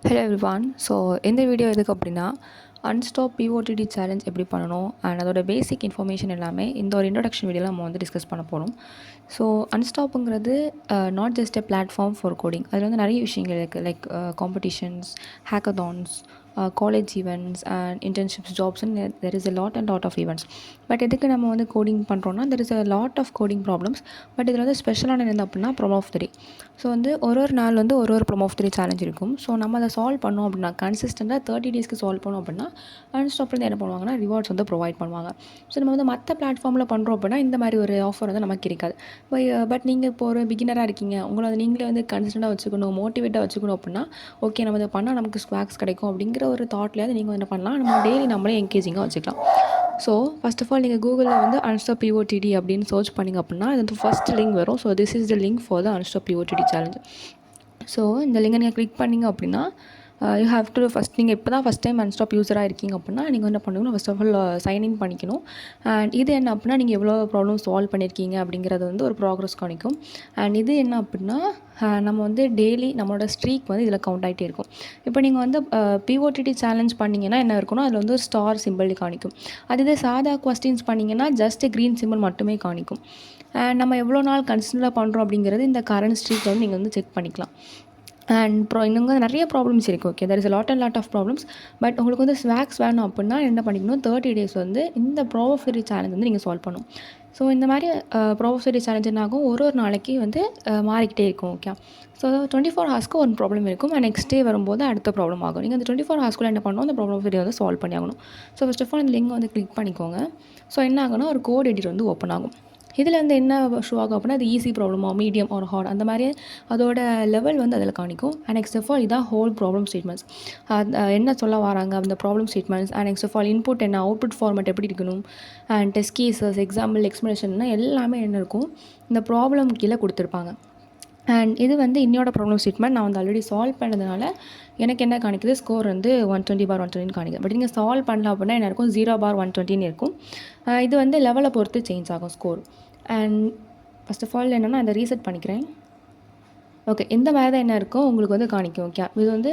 Hello everyone. So இந்த video எதுக்கு அப்படின்னா, அன்ஸ்டாப் பிஓடிடி சேலஞ்ச் எப்படி பண்ணணும் அண்ட் அதோட பேசிக் இன்ஃபர்மேஷன் எல்லாமே இந்த ஒரு இன்ட்ரொடக்ஷன் வீடியோவில் நம்ம வந்து டிஸ்கஸ் பண்ண போகிறோம். ஸோ அன்ஸ்டாப்புங்கிறது not just a platform for coding. அதில் வந்து நிறைய விஷயங்கள் இருக்குது. Like competitions, hackathons, college events and internships, ஜாப்ஸ்ன்னு there is a lot of events. But எதுக்கு நம்ம வந்து கோடிங் பண்ணுறோன்னா, there is a lot of coding problems. But இதில் வந்து ஸ்பெஷலான என்ன அப்படின்னா problem of the day. So வந்து ஒரு நாள் வந்து ஒரு problem of the day challenge இருக்கும். ஸோ நம்ம அதை சால்வ் பண்ணோம் அப்படின்னா, கன்சிஸ்டண்ட்டாக 30 டேஸ்க்கு சால்வ் பண்ணோம் அப்படின்னா, அன்ஸ்டாப்லேருந்து என்ன பண்ணுவாங்கன்னா ரிவார்ட்ஸ் வந்து ப்ரொவைட் பண்ணுவாங்க. ஸோ நம்ம வந்து மற்ற பிளாட்ஃபார்மில் பண்ணுறோம் அப்படின்னா இந்த மாதிரி ஒரு ஆஃபர் வந்து நமக்கு இருக்காது. பட் நீங்கள் இப்போ ஒரு பிகினராக இருக்கீங்க, உங்களை வந்து நீங்களே வந்து கன்சிஸ்டண்ட்டாக வச்சுக்கணும், மோட்டிவேட்டாக வச்சுக்கணும் அப்படின்னா, ஓகே நம்ம இதை பண்ணால் நமக்கு ஸ்வாக்ஸ் கிடைக்கும் அப்படிங்கிற ஒரு தாட்லேயாவது நீங்கள் என்ன பண்ணலாம், நம்ம டெய்லி நம்மளே என்கேஜிங்காக வச்சுக்கலாம். ஸோ ஃபர்ஸ்ட் ஆஃப் ஆல் நீங்கள் கூகுளில் வந்து அன்ஸ்டாப் பிஓடிடி அப்படின்னு சர்ச் பண்ணிங்க அப்படின்னா இது வந்து ஃபஸ்ட் லிங்க் வரும். So this is the link for the Unstop POTD challenge. So இந்த லிங்கை நீங்கள் கிளிக் பண்ணிங்க அப்படின்னா யூ ஹேவ் டு நீங்கள் இப்போ தான் ஃபஸ்ட் டைம் அன்ஸ்டாப் யூஸராக இருக்கீங்க அப்படின்னா நீங்கள் என்ன பண்ணணும், ஃபஸ்ட் ஆஃப் ஆல் சைன்இன் பண்ணிக்கணும். அண்ட் இது என்ன அப்படின்னா நீங்கள் எவ்வளோ ப்ராப்ளம் சால்வ் பண்ணியிருக்கீங்க அப்படிங்கிறது வந்து ஒரு ப்ராக்ரஸ் காணிக்கும். அண்ட் இது என்ன அப்படின்னா நம்ம வந்து டெய்லி நம்மளோட ஸ்ட்ரீக் வந்து இதில் கவுண்ட் ஆகிட்டே இருக்கும். இப்போ நீங்கள் வந்து பிஓடிடி சேலஞ்ச் பண்ணிங்கன்னா என்ன இருக்கணும், அதில் வந்து ஒரு ஸ்டார் சிம்பிள் காணிக்கும். அதுவே சாதா கொஸ்டின்ஸ் பண்ணிங்கன்னா ஜஸ்ட் க்ரீன் சிம்பிள் மட்டுமே காணிக்கும். அண்ட் நம்ம எவ்வளோ நாள் கன்சிடராக பண்ணுறோம் அப்படிங்கிறது இந்த கரண்ட் ஸ்ட்ரீக் வந்து நீங்கள் வந்து செக் பண்ணிக்கலாம். அண்ட் இன்னும் நிறைய ப்ராப்ளம்ஸ் இருக்குது. Okay, there is lot of problems. But உங்களுக்கு வந்து ஸ்வாக்ஸ் வேணும் அப்படின்னா என்ன பண்ணிக்கணும், 30 டேஸ் வந்து இந்த ப்ராஃபிட் சேலஞ்ச் வந்து நீங்கள் சால்வ் பண்ணணும். ஸோ இந்த மாதிரி ப்ராஃபிட் சேலஞ்ச் என்ன ஆகும், ஒரு நாளைக்கு வந்து மாறிக்கிட்டே இருக்கும். ஓகே, ஸோ 24 ஹவர்ஸ்க்கு ஒரு ப்ராப்ளம் இருக்கும். அண்ட் நெக்ஸ்ட் டே வரும்போது அடுத்த ப்ராப்ளம் ஆகும். நீங்கள் அந்த 24 ஹவர்ஸ்க்குள்ளே என்ன பண்ணணும், அந்த ப்ராப்ளம் வந்து சால்வ் பண்ணி ஆகணும். ஸோ ஃபர்ஸ்ட் ஆஃப் ஆல் இந்த லிங்க் வந்து கிளிக் பண்ணிக்கோங்க. ஸோ என்ன ஆகுனா ஒரு கோட் எடிட்டர் வந்து ஓப்பன் ஆகும். இதில் வந்து என்ன ஷோ ஆகும் அப்படின்னா, அது ஈஸி ப்ராப்ளமோ மீடியம் ஒரு ஹார்ட் அந்த மாதிரி அதோட லெவல் வந்து அதில் காணிக்கும். அண்ட் நெக்ஸ்ட் ஆஃப் ஆல் இதான் ஹோல் ப்ராப்ளம் ஸ்டேட்மெண்ட்ஸ். என்ன சொல்ல வராங்க அந்த problem statements. And next of all input என்ன, அவுட்புட் ஃபார்மேட் எப்படி இருக்கணும், அண்ட் டெஸ்ட் கேசஸ், எக்ஸாம்பிள், எக்ஸ்பிளனேஷன்னா எல்லாமே என்ன இருக்கும் இந்த ப்ராப்ளம் கீழே கொடுத்துருப்பாங்க. அண்ட் இது வந்து இன்னோட ப்ராப்ளம் ஸ்டேட்மெண்ட் நான் வந்து ஆல்ரெடி சால்வ் பண்ணதுனால எனக்கு என்ன காணிக்குது, ஸ்கோர் வந்து 120/120 காணிக்குது. பட் நீங்கள் சால்வ் பண்ணலாம் அப்படின்னா என்ன இருக்கும், 0/120 இருக்கும். இது வந்து லெவலை பொறுத்து சேஞ்ச் ஆகும் score. And first of all என்னென்னா அந்த ரீசெட் பண்ணிக்கிறேன். ஓகே, இந்த மாதிரி தான் என்ன இருக்கும் உங்களுக்கு வந்து காணிக்கும். ஓகே, இது வந்து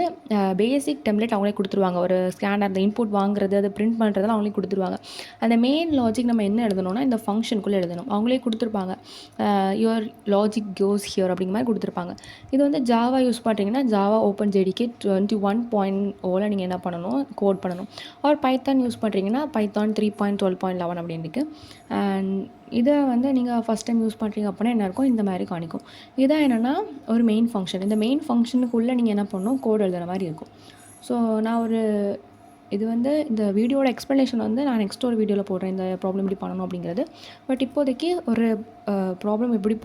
பேசிக் டெம்ப்ளேட் அவங்களே கொடுத்துருவாங்க. ஒரு ஸ்கேனர், அந்த இன்புட் வாங்குறது, அதை பிரிண்ட் பண்ணுறதெல்லாம் அவங்களே கொடுத்துருவாங்க. அந்த மெயின் லாஜிக் நம்ம என்ன எழுதணும்னா இந்த ஃபங்க்ஷனுக்குள்ளே எழுதணும். அவங்களே கொடுத்துருப்பாங்க. யுவர் லாஜிக் கோஸ் ஹியர் அப்படிங்கிற மாதிரி கொடுத்துருப்பாங்க. இது வந்து ஜாவா யூஸ் பண்ணுறீங்கன்னா ஜாவா ஓப்பன் ஜேடிகே 21.0 நீங்கள் என்ன பண்ணணும், கோட் பண்ணணும். ஆர் பைத்தான் யூஸ் பண்ணுறீங்கன்னா பைத்தான் 3.12.11 அப்படின்னு இருக்குது. அண்ட் இதை வந்து நீங்கள் ஃபஸ்ட் டைம் யூஸ் பண்ணுறீங்க அப்படின்னா என்ன இருக்கும், இந்த மாதிரி காணிக்கும். இதான் என்னென்னா ஒரு மெயின் ஃபங்க்ஷன். இந்த மெயின் ஃபங்க்ஷனுக்குள்ளே நீங்கள் என்ன பண்ணணும், கோட் எழுதுகிற மாதிரி இருக்கும். ஸோ நான் இது வந்து இந்த வீடியோட எக்ஸ்ப்ளனேஷன் வந்து நான் நெக்ஸ்ட் ஒரு வீடியோவில் போடுறேன், இந்த ப்ராப்ளம் எப்படி பண்ணணும் அப்படிங்கிறது. பட் இப்போதைக்கு ஒரு ப்ராப்ளம் எப்படி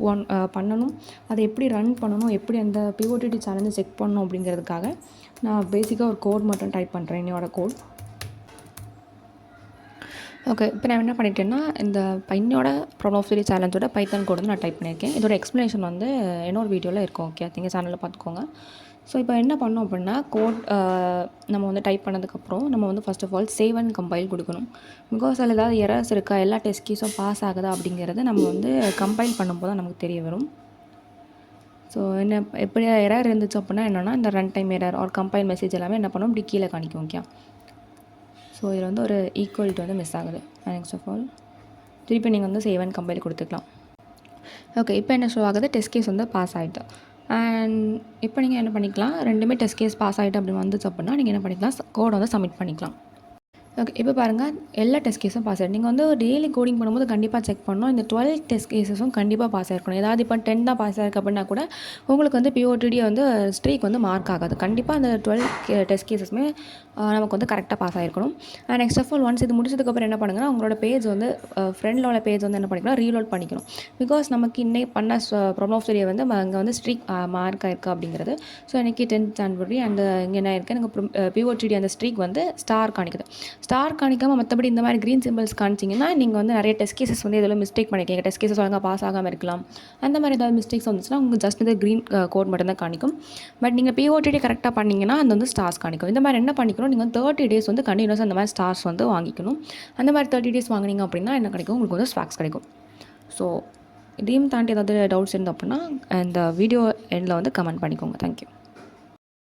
பண்ணணும், அதை எப்படி ரன் பண்ணணும், எப்படி அந்த பிஓடிடி சேலஞ்சை செக் பண்ணணும் அப்படிங்கிறதுக்காக நான் பேசிக்காக ஒரு கோட் மட்டும் டைப் பண்ணுறேன், என்னோடய கோட். ஓகே, இப்போ நான் என்ன பண்ணிட்டேன்னா இந்த என்னோட ப்ராப்ளம் ஆஃப் தி சேலஞ்சோட பைத்தான் கோட் வந்து நான் டைப் பண்ணியிருக்கேன். இதோட எக்ஸ்ப்ளனேஷன் வந்து இன்னொரு வீடியோவில் இருக்கும். ஓகே, நீங்கள் சேனலில் பார்த்துக்கோங்க. ஸோ இப்போ என்ன பண்ணோம் அப்படின்னா கோட் நம்ம வந்து டைப் பண்ணதுக்கப்புறம் நம்ம வந்து first of all save and compile கொடுக்கணும். பிகாஸ் அதில் ஏதாவது எரர்ஸ் இருக்கா, எல்லா டெஸ்ட் கேஸும் பாஸ் ஆகுதா அப்படிங்கிறது நம்ம வந்து கம்பைல் பண்ணும்போது தான் நமக்கு தெரிய வரும். ஸோ எப்படி எரர் இருந்துச்சு அப்படின்னா என்னென்னா இந்த run time error R compile message எல்லாமே என்ன பண்ணணும், இப்படி கீழே காணிக்கும். ஓகே, ஸோ இதில் வந்து ஒரு ஈக்குவல்ட்டு வந்து மிஸ் ஆகுது. நெக்ஸ்ட் ஆஃப் ஆல் திருப்பி நீங்கள் வந்து சேவ் அண்ட் கம்பைல் கொடுத்துக்கலாம். ஓகே, இப்போ என்ன ஷோ ஆகுது, டெஸ்ட் கேஸ் வந்து பாஸ் ஆகிட்டு. அண்ட் இப்போ நீங்கள் என்ன பண்ணிக்கலாம், ரெண்டுமே டெஸ்ட் கேஸ் பாஸ் ஆகிட்டு அப்படின்னு வந்துச்சு அப்படின்னா நீங்கள் என்ன பண்ணிக்கலாம், கோடை வந்து சப்மிட் பண்ணிக்கலாம். ஓகே, இப்போ பாருங்கள் எல்லா டெஸ்ட் கேஸும் பாஸ் ஆகிடும். நீங்கள் வந்து டெய்லி கோடிங் பண்ணும்போது கண்டிப்பாக செக் பண்ணணும், இந்த 12 டெஸ்ட் கேஸஸும் கண்டிப்பாக பாஸ் ஆகிருக்கணும். ஏதாவது இப்போ 10 தான் பாஸ் ஆகிருக்கு அப்படின்னா கூட உங்களுக்கு வந்து பிஓடிடி வந்து ஸ்ட்ரீக் வந்து மார்க் ஆகாது. கண்டிப்பாக அந்த 12 டெஸ்ட் கேஸஸுமே நமக்கு வந்து கரெக்டாக பாஸ் ஆகிருக்கணும். நெக்ஸ்ட் ஆஃப் ஆல் ஒன்ஸ் இது முடிச்சதுக்கப்புறம் என்ன பண்ணுங்கன்னா உங்களோட பேஜ் வந்து ஃப்ரெண்டில் உள்ள பேஜ் வந்து என்ன பண்ணிக்கலாம், ரீலோட் பண்ணிக்கணும். பிகாஸ் நமக்கு இன்னைக்கு பண்ண ப்ராப்ளம் ஆஃப் தி வந்து அங்கே வந்து ஸ்ட்ரீக் மார்க் ஆயிருக்கு அப்படிங்கிறது. ஸோ இன்றைக்கி 10th ஜனவரி அண்ட் இங்கே என்ன இருக்குது, எனக்கு பிஓடிடி அந்த ஸ்ட்ரீக் வந்து ஸ்டார் காணிக்குது. ஸ்டார் காணிக்காமல் மற்றபடி இந்த மாதிரி க்ரீன் சிம்பிள்ஸ் காணிச்சிங்கன்னா நீங்கள் வந்து நிறைய டெஸ்ட் கேஸஸ் வந்து இதில் மிஸ்டேக் பண்ணிக்கீங்க. டெஸ்ட் கேஸஸ் ஒழுங்காக பாஸ் ஆகாமல் இருக்கலாம். அந்த மாதிரி ஏதாவது மிஸ்டேக்ஸ் வந்துச்சுன்னா உங்களுக்கு ஜஸ்ட் இந்த க்ரீன் கோட் மட்டும்தான் காணிக்கும். பட் நீங்கள் பிஓடிடி கரெக்டாக பண்ணிங்கன்னா அந்த வந்து ஸ்டார்ஸ் காணிக்கும். இந்த மாதிரி என்ன பண்ணிக்கணும், நீங்கள் 30 டேஸ் வந்து கண்டினியூஸாக அந்த மாதிரி ஸ்டார்ஸ் வந்து வாங்கிக்கணும். அந்த மாதிரி 30 டேஸ் வாங்கினீங்க அப்படின்னா என்ன கிடைக்கும், உங்களுக்கு வந்து ஸ்வாக்ஸ் கிடைக்கும். ஸோ இதையும் தாண்டி ஏதாவது டவுட்ஸ் இருந்தால் அப்படின்னா இந்த வீடியோ எண்டில் வந்து கமெண்ட் பண்ணிக்கோங்க. தேங்க்யூ.